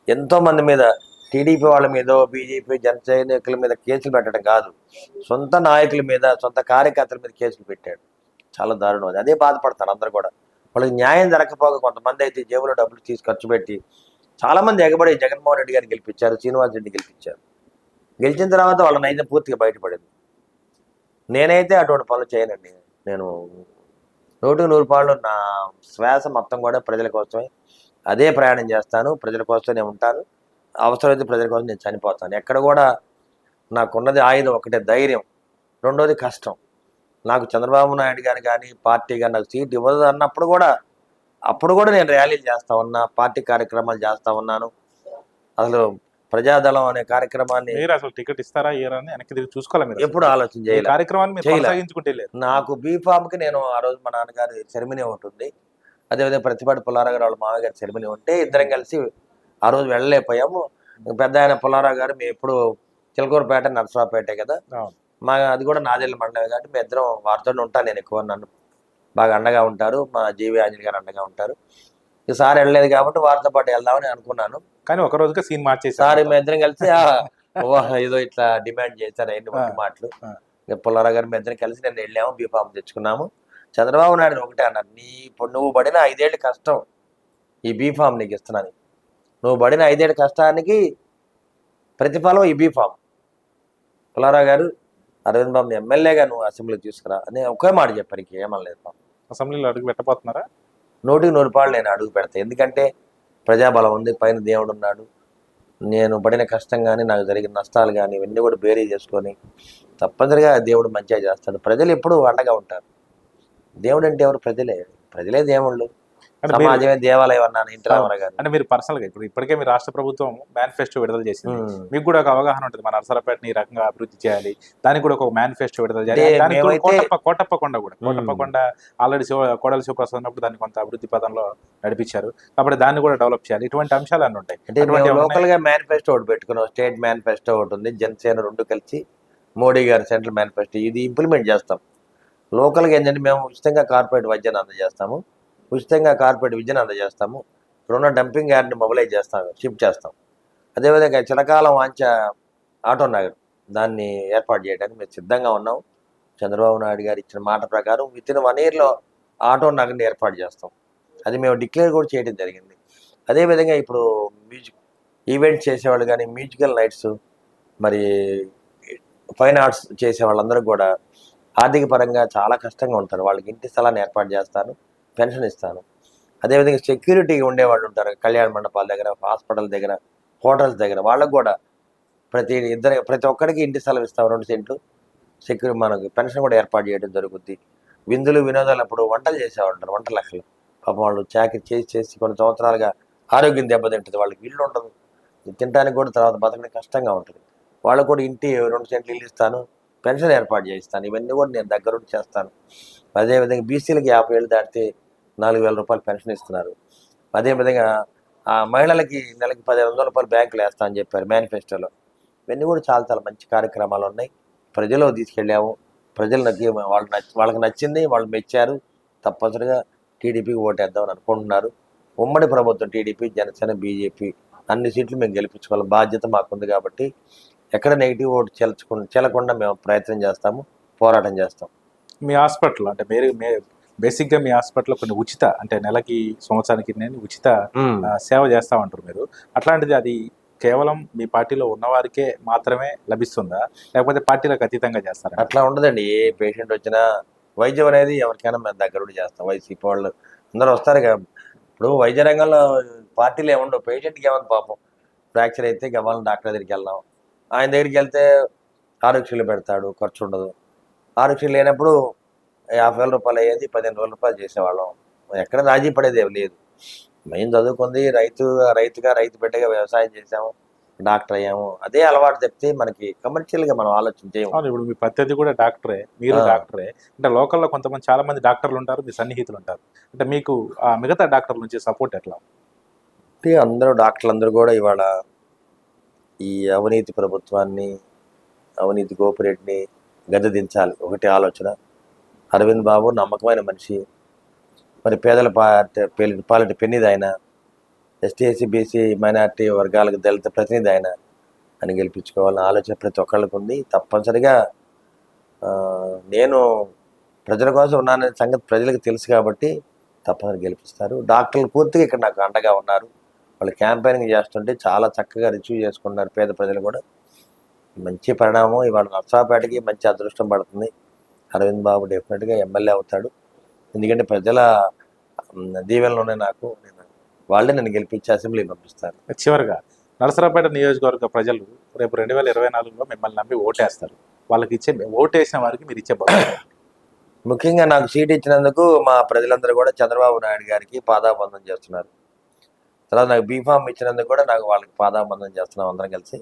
ఎంతో మంది మీద, టీడీపీ వాళ్ళ మీద, బీజేపీ జన సైనికుల మీద కేసులు పెట్టడం కాదు, సొంత నాయకుల మీద, సొంత కార్యకర్తల మీద కేసులు పెట్టాడు. చాలా దారుణం అది. అదే బాధపడతారు అందరు కూడా. వాళ్ళకి న్యాయం జరగకపోగా కొంతమంది అయితే జేబులో డబ్బులు తీసి ఖర్చు పెట్టి చాలా మంది ఎగబడి జగన్మోహన్ రెడ్డి గారిని గెలిపించారు, శ్రీనివాస్ రెడ్డి గెలిపించారు. గెలిచిన తర్వాత వాళ్ళ నైజం పూర్తిగా బయటపడింది. నేనైతే అటువంటి పనులు చేయనండి. నేను 100% నా శ్వాస మొత్తం కూడా ప్రజల కోసమే, అదే ప్రయాణం చేస్తాను, ప్రజల కోసమే ఉంటాను. అవసరమైతే ప్రజల కోసం నేను చనిపోతాను. ఎక్కడ కూడా నాకున్నది ఆయుధం ఒకటే, ధైర్యం. రెండోది కష్టం. నాకు చంద్రబాబు నాయుడు గారు కానీ పార్టీ కానీ నాకు సీట్ ఇవ్వదు అన్నప్పుడు కూడా, అప్పుడు కూడా నేను ర్యాలీలు చేస్తా ఉన్నా, పార్టీ కార్యక్రమాలు చేస్తా ఉన్నాను. అసలు ప్రజాదళం అనే కార్యక్రమాన్ని మీరు అసలు టికెట్ ఇస్తారా ఇయ్యరా అని వెనక్కి తిరిగి చూసుకోవాలి. మీరు ఎప్పుడు ఆలోచన చేయాలి. కార్యక్రమాన్ని మీరు కొనసాగించుకుంటే లేదు. నాకు బీఫామ్కి నేను ఆ రోజు మా నాన్నగారి సెరమనీ ఒకటి ఉంది, అదేవిధంగా ప్రతిపాటి పుల్లారావు గారు వాళ్ళ మామయ్య గారి సెరమనీ ఉంటే ఇద్దరం కలిసి ఆ రోజు వెళ్ళలేకపోయాము. పెద్ద ఆయన పుల్లారావు గారు మేము ఎప్పుడు చిలకూరుపేట నరసరావుపేటే కదా, మా అది కూడా నాదెళ్ళ మండలం కాబట్టి మేము ఇద్దరం వారితో ఉంటాను. నేను ఎక్కువ నన్ను బాగా అండగా ఉంటారు, మా జీవి ఆంజనేయ గారు అండగా ఉంటారు. ఈసారి వెళ్ళలేదు కాబట్టి వారితో పాటు వెళ్దామని అనుకున్నాను. కానీ ఒక రోజుగా సీన్ మార్చేసారు. సారి మేము ఇద్దరం కలిసి ఏదో ఇట్లా డిమాండ్ చేశారు ఎన్ని మంచి మాటలు. పుల్లారావు గారు మేము ఇద్దరం కలిసి నేను వెళ్ళాము, బీఫామ్ తెచ్చుకున్నాము. చంద్రబాబు నాయుడు ఒకటే అన్నారు, ఇప్పుడు నువ్వు పడిన 5 ఏళ్ళు కష్టం ఈ బీఫామ్ నీకు ఇస్తున్నాను, నువ్వు పడిన 5 ఏళ్ళ కష్టానికి ప్రతిఫలం ఈ బీఫామ్. పుల్లారావు గారు అరవింద్ బాబుని ఎమ్మెల్యేగా నువ్వు అసెంబ్లీకి తీసుకురా అని ఒకే మాట చెప్పారు, ఏమనలేదు. అసెంబ్లీలో అడుగు పెట్టబోతున్నారా? 100% నేను అడుగు పెడతాను. ఎందుకంటే ప్రజాబలం ఉంది, పైన దేవుడు ఉన్నాడు. నేను పడిన కష్టం కానీ, నాకు జరిగిన నష్టాలు కానీ ఇవన్నీ కూడా బేరీ చేసుకొని తప్పనిసరిగా దేవుడు మంచిగా చేస్తాడు. ప్రజలు ఎప్పుడు అండగా ఉంటారు. దేవుడు అంటే ఎవరు? ప్రజలే దేవుళ్ళు, సమాజమే దేవాలయం అన్నాను ఎన్టీ రామారావు గారు. అంటే మీరు పర్సనల్ గా ఇప్పటికే మీ రాష్ట్ర ప్రభుత్వం మేనిఫెస్టో విడుదల చేసింది, మీకు కూడా ఒక అవగాహన ఉంటుంది, మన నరసరావుపేటని ఈ రకంగా అభివృద్ధి చేయాలి, దానికి కూడా ఒక మేనిఫెస్టో విడుదల చేయాలి. కోటప్పకొండ ఆల్రెడీ కోడలి శివప్రసాద్ ఉన్నప్పుడు దాన్ని కొంత అభివృద్ధి పదంలో నడిపించారు కాబట్టి దాన్ని కూడా డెవలప్ చేయాలి. ఇటువంటి అంశాలు అన్నీ ఉంటాయి. అంటే లోకల్ గా మేనిఫెస్టో ఒకటి పెట్టుకున్నాం, స్టేట్ మేనిఫెస్టో ఒకటి ఉంది, జనసేన 2 కలిసి మోడీ గారి సెంట్రల్ మేనిఫెస్టో ఇది ఇంప్లిమెంట్ చేస్తాం. లోకల్గా ఏంటంటే మేము ఉచితంగా కార్పొరేట్ వైద్యాన్ని అందజేస్తాము, ఉచితంగా కార్పొరేట్ విద్యను అందజేస్తాము, ఇప్పుడున్న డంపింగ్ యార్డ్ని మొబిలైజ్ చేస్తాము, షిఫ్ట్ చేస్తాం. అదేవిధంగా చిరకాలం వాంఛ ఆటో నగర్ దాన్ని ఏర్పాటు చేయడానికి మేము సిద్ధంగా ఉన్నాం. చంద్రబాబు నాయుడు గారు ఇచ్చిన మాట ప్రకారం వితిన్ 1 yearలో ఆటో నగర్ని ఏర్పాటు చేస్తాం. అది మేము డిక్లేర్ కూడా చేయడం జరిగింది. అదేవిధంగా ఇప్పుడు మ్యూజిక్ ఈవెంట్స్ చేసేవాళ్ళు కానీ, మ్యూజికల్ నైట్స్, మరి ఫైన్ ఆర్ట్స్ చేసే వాళ్ళందరూ కూడా ఆర్థిక పరంగా చాలా కష్టంగా ఉంటారు. వాళ్ళకి ఇంటి స్థలాన్ని ఏర్పాటు చేస్తాను, పెన్షన్ ఇస్తాను. అదేవిధంగా సెక్యూరిటీగా ఉండేవాళ్ళు ఉంటారు, కళ్యాణ మండపాల దగ్గర, హాస్పిటల్ దగ్గర, హోటల్స్ దగ్గర, వాళ్ళకు కూడా ప్రతి ఒక్కరికి ఇంటి స్థలం ఇస్తాం, 2 సెంట్లు మనకు పెన్షన్ కూడా ఏర్పాటు చేయడం జరుగుద్ది. విందులు వినోదాలు అప్పుడు వంటలు చేసేవాళ్ళు ఉంటారు, వంట లక్షలు. పాపం వాళ్ళు చాకరీ చేసి కొన్ని సంవత్సరాలుగా ఆరోగ్యం దెబ్బతింటుంది, వాళ్ళకి ఇల్లు ఉండదు, తినడానికి కూడా తర్వాత బతకడం కష్టంగా ఉంటుంది. వాళ్ళకు కూడా ఇంటి 2 సెంట్లు ఇల్లు ఇస్తాను, పెన్షన్ ఏర్పాటు చేయిస్తాను. ఇవన్నీ కూడా నేను దగ్గరుండి చేస్తాను. అదేవిధంగా బీసీలకి 50 ఏళ్ళు దాటితే 4,000 రూపాయలు పెన్షన్ ఇస్తున్నారు. అదేవిధంగా ఆ మహిళలకి నెలకి 1,500 రూపాయలు బ్యాంకులు వేస్తా అని చెప్పారు మేనిఫెస్టోలో. ఇవన్నీ కూడా చాలా చాలా మంచి కార్యక్రమాలు ఉన్నాయి. ప్రజల్లో తీసుకెళ్ళాము, ప్రజలకి వాళ్ళకి నచ్చింది, వాళ్ళు మెచ్చారు. తప్పనిసరిగా టీడీపీకి ఓటేద్దామని అనుకుంటున్నారు. ఉమ్మడి ప్రభుత్వం టీడీపీ, జనసేన, బీజేపీ అన్ని సీట్లు మేము గెలిపించుకోవాలి బాధ్యత మాకుంది కాబట్టి ఎక్కడ నెగిటివ్ ఓటు చెల్లకుండా మేము ప్రయత్నం చేస్తాము, పోరాటం చేస్తాం. మీ హాస్పిటల్ అంటే బేసిక్గా మీ హాస్పిటల్లో కొన్ని ఉచిత, అంటే నెలకి సంవత్సరానికి నేను ఉచిత సేవ చేస్తామంటారు మీరు. అట్లాంటిది అది కేవలం మీ పార్టీలో ఉన్నవారికే మాత్రమే లభిస్తుందా, లేకపోతే పార్టీలకు అతీతంగా చేస్తారా? అట్లా ఉండదండి. ఏ పేషెంట్ వచ్చినా వైద్యం అనేది ఎవరికైనా మేము దగ్గరుండి చేస్తాం. వైసీపీ వాళ్ళు అందరూ వస్తారు కదా. ఇప్పుడు వైద్య రంగంలో పార్టీలు ఏముండవు, పేషెంట్కి ఏమన్నా పాపం ఫ్రాక్చర్ అయితే గవ్వాలని డాక్టర్ దగ్గరికి వెళ్దాం. ఆయన దగ్గరికి వెళ్తే ఆరోగ్యశ్రీలో పెడతాడు, ఖర్చు ఉండదు. ఆరోగ్యశ్రీ లేనప్పుడు రూ. 50,000 అయ్యేది, రూ. 15,000 చేసేవాళ్ళం. ఎక్కడ రాజీ పడేది ఏమి లేదు. మేము చదువుకుంది రైతు బిడ్డగా వ్యవసాయం చేసాము, డాక్టర్ అయ్యాము. అదే అలవాటు తప్పితే మనకి కమర్షియల్గా మనం ఆలోచించేము. అవును, ఇప్పుడు మీ ప్రత్యర్థి కూడా డాక్టరే, మీరు ఆ. డాక్టరే. అంటే లోకల్లో కొంతమంది చాలా మంది డాక్టర్లు ఉంటారు, మీ సన్నిహితులు ఉంటారు. అంటే మీకు ఆ మిగతా డాక్టర్ల నుంచి సపోర్ట్ ఎట్లా? అంటే అందరూ డాక్టర్లు అందరూ కూడా ఇవాళ ఈ అవినీతి ప్రభుత్వాన్ని, అవినీతి గోపిరెడ్డిని గద్దెదించాలి, ఒకటి ఆలోచన. అరవింద్ బాబు నమ్మకమైన మనిషి, మరి పేదల పాలిటి పెన్నిది ఆయన, ఎస్టీ ఎస్సీ బీసీ మైనార్టీ వర్గాలకు దళిత ప్రతినిధి ఆయన అని గెలిపించుకోవాలని ఆలోచన ప్రతి ఒక్కళ్ళకు ఉంది. తప్పనిసరిగా నేను ప్రజల కోసం ఉన్నాననే సంగతి ప్రజలకు తెలుసు కాబట్టి తప్పనిసరిగా గెలిపిస్తారు. డాక్టర్లు పూర్తిగా ఇక్కడ నాకు అండగా ఉన్నారు. వాళ్ళు క్యాంపెయినింగ్ చేస్తుంటే చాలా చక్కగా రిసీవ్ చేసుకున్నారు పేద ప్రజలు కూడా. మంచి పరిణామం. ఇవాళ నర్సాపేటకి మంచి అదృష్టం పడుతుంది. అరవింద్ బాబు డెఫినెట్గా ఎమ్మెల్యే అవుతాడు. ఎందుకంటే ప్రజల దీవెనలోనే వాళ్ళే నన్ను గెలిపించి అసెంబ్లీ పంపిస్తారు. చివరిగా నరసరావుపేట నియోజకవర్గ ప్రజలు రేపు 2024లో మిమ్మల్ని నమ్మి ఓటేస్తారు. వాళ్ళకి ఓటేసిన వారికి మీరు ఇచ్చే బదులు? ముఖ్యంగా నాకు సీట్ ఇచ్చినందుకు మా ప్రజలందరూ కూడా చంద్రబాబు నాయుడు గారికి పాదాబంధం చేస్తున్నారు. తర్వాత నాకు బీఫామ్ ఇచ్చినందుకు కూడా వాళ్ళకి పాదాబంధం చేస్తున్నాం అందరం కలిసి.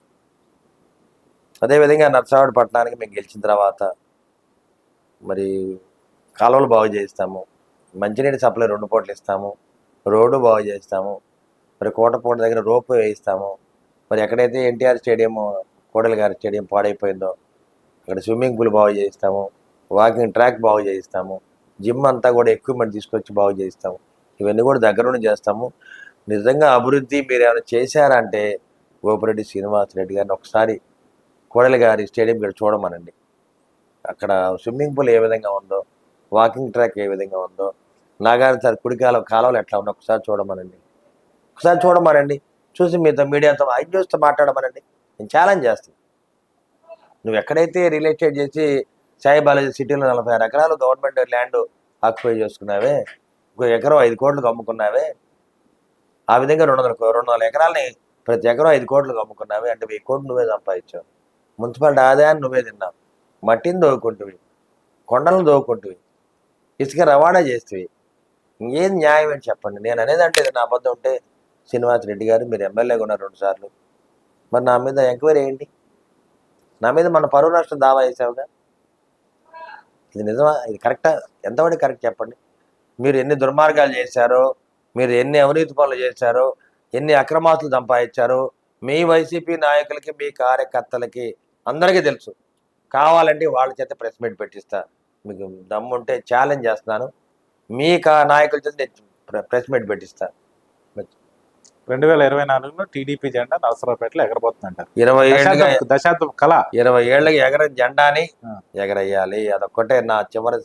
అదేవిధంగా నర్సాపేట పట్టణానికి మేము గెలిచిన తర్వాత మరి కాలువలు బాగు చేయిస్తాము, మంచినీటి సప్లై 2 పూటలు ఇస్తాము, రోడ్డు బాగు చేయిస్తాము, మరి కోటపూట దగ్గర రోప్ వేయిస్తాము. మరి ఎక్కడైతే ఎన్టీఆర్ స్టేడియం, కోడలి గారి స్టేడియం పాడైపోయిందో అక్కడ స్విమ్మింగ్ పూల్ బాగు చేయిస్తాము, వాకింగ్ ట్రాక్ బాగు చేయిస్తాము, జిమ్ అంతా కూడా ఎక్విప్మెంట్ తీసుకొచ్చి బాగు చేయిస్తాము. ఇవన్నీ కూడా దగ్గరుండి చేస్తాము. నిజంగా అభివృద్ధి మీరు ఏమైనా చేశారంటే గోపిరెడ్డి శ్రీనివాసరెడ్డి గారిని ఒకసారి కోడలి గారి స్టేడియం ఇక్కడ చూడమనండి. అక్కడ స్విమ్మింగ్ పూల్ ఏ విధంగా ఉందో, వాకింగ్ ట్రాక్ ఏ విధంగా ఉందో, నాగార్జున సార్ కుడి కాలువలు ఎట్లా ఉందో ఒకసారి చూడమనండి. చూసి మీడియాతో ఐన్యూస్తో మాట్లాడమనండి. నేను ఛాలెంజ్ చేస్తాను. నువ్వు ఎక్కడైతే రియల్ ఎస్టేట్ చేసి సాయి బాలాజీ సిటీలో 46 ఎకరాలు గవర్నమెంట్ ల్యాండ్ ఆక్యుపై చేసుకున్నావే, 1 ఎకరం 5 కోట్లకు అమ్ముకున్నావే, ఆ విధంగా 200 ఎకరాలని ప్రతి ఎకరం 5 కోట్లకు అమ్ముకున్నావే అంటే 1000 కోట్లు నువ్వే సంపాదించావు. మున్సిపాలిటీ ఆదాయాన్ని నువ్వే తిన్నావు. మట్టిని దోవుకుంటువి, కొండలను దోవుకుంటువి, ఇసుక రవాణా చేస్తేవి. ఇంకేం న్యాయం అని చెప్పండి. నేను అనేది అంటే ఇది నా అబద్ధం ఉంటే శ్రీనివాసరెడ్డి గారు మీరు ఎమ్మెల్యేగా ఉన్నారు 2 సార్లు, మరి నా మీద ఎంక్వైరీ వేయండి. నా మీద మన పరువు నష్టం దావా వేసావుగా. ఇది నిజమా? ఇది కరెక్టా? ఎంతవరకు కరెక్ట్ చెప్పండి. మీరు ఎన్ని దుర్మార్గాలు చేశారో, మీరు ఎన్ని అవినీతి పనులు చేశారో, ఎన్ని అక్రమాస్తులు సంపాదించారో మీ వైసీపీ నాయకులకి, మీ కార్యకర్తలకి అందరికీ తెలుసు. కావాలంటే వాళ్ళ చేత ప్రెస్ మీట్ పెట్టిస్తా. మీకు దమ్ముంటే ఛాలెంజ్ చేస్తున్నాను. మీ నాయకుల చేత నేను ప్రెస్ మీట్ పెట్టిస్తా. 2024లో టీడీపీ జెండా నరసరావుపేటలో ఎగరబోతుందంటారు. 20 ఏళ్ళుగా దశాబ్దం కళ. 20 ఏళ్ళకి ఎగరని జెండాని ఎగరేయాలి. అదొక్కటే నా చివరి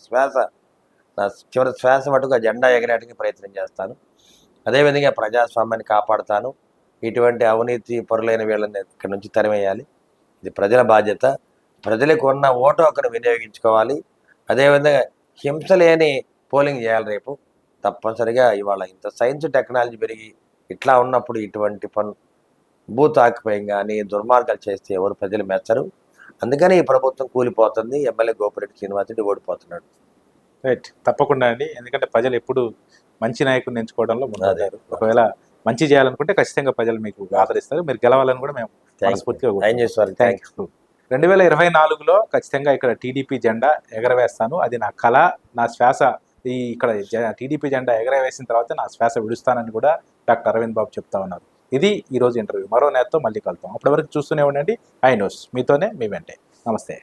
శ్వాస మటుకు ఆ జెండా ఎగరేయడానికి ప్రయత్నం చేస్తాను. అదేవిధంగా ప్రజాస్వామ్యాన్ని కాపాడుతాను. ఇటువంటి అవినీతి పరులైన వీళ్ళని ఇక్కడి నుంచి తరిమేయాలి. ఇది ప్రజల బాధ్యత. ప్రజలకు ఉన్న ఓటు హక్కును వినియోగించుకోవాలి. అదేవిధంగా హింస లేని పోలింగ్ చేయాలి. రేపు తప్పనిసరిగా ఇవాళ ఇంత సైన్స్ టెక్నాలజీ పెరిగి ఇట్లా ఉన్నప్పుడు ఇటువంటి బూత్ ఆక్యుపైయింగ్ కానీ దుర్మార్గాలు చేస్తే ఎవరు ప్రజలు మెచ్చరు. అందుకని ఈ ప్రభుత్వం కూలిపోతుంది. ఎమ్మెల్యే గోపిరెడ్డి శ్రీనివాసరెడ్డి ఓడిపోతున్నాడు. రైట్, తప్పకుండా అండి. ఎందుకంటే ప్రజలు ఎప్పుడు మంచి నాయకుడిని ఎంచుకోవడంలో ముందుంటారు. ఒకవేళ మంచి చేయాలనుకుంటే ఖచ్చితంగా ప్రజలు మీకు ఆదరిస్తారు. మీరు గెలవాలని కూడా మేము మనస్ఫూర్తిగా 2024లో ఖచ్చితంగా ఇక్కడ టీడీపీ జెండా ఎగరవేస్తాను. అది నా కళ, నా శ్వాస. ఇక్కడ టీడీపీ జెండా ఎగరవేసిన తర్వాత నా శ్వాస విడుస్తానని కూడా డాక్టర్ అరవింద్ బాబు చెప్తా ఉన్నారు. ఇది ఈరోజు ఇంటర్వ్యూ. మరో నేతతో మళ్ళీ కలుద్దాం. అప్పటి వరకు చూస్తూనే ఉండండి ఐ న్యూస్. మీతోనే మీ వెంటే. నమస్తే.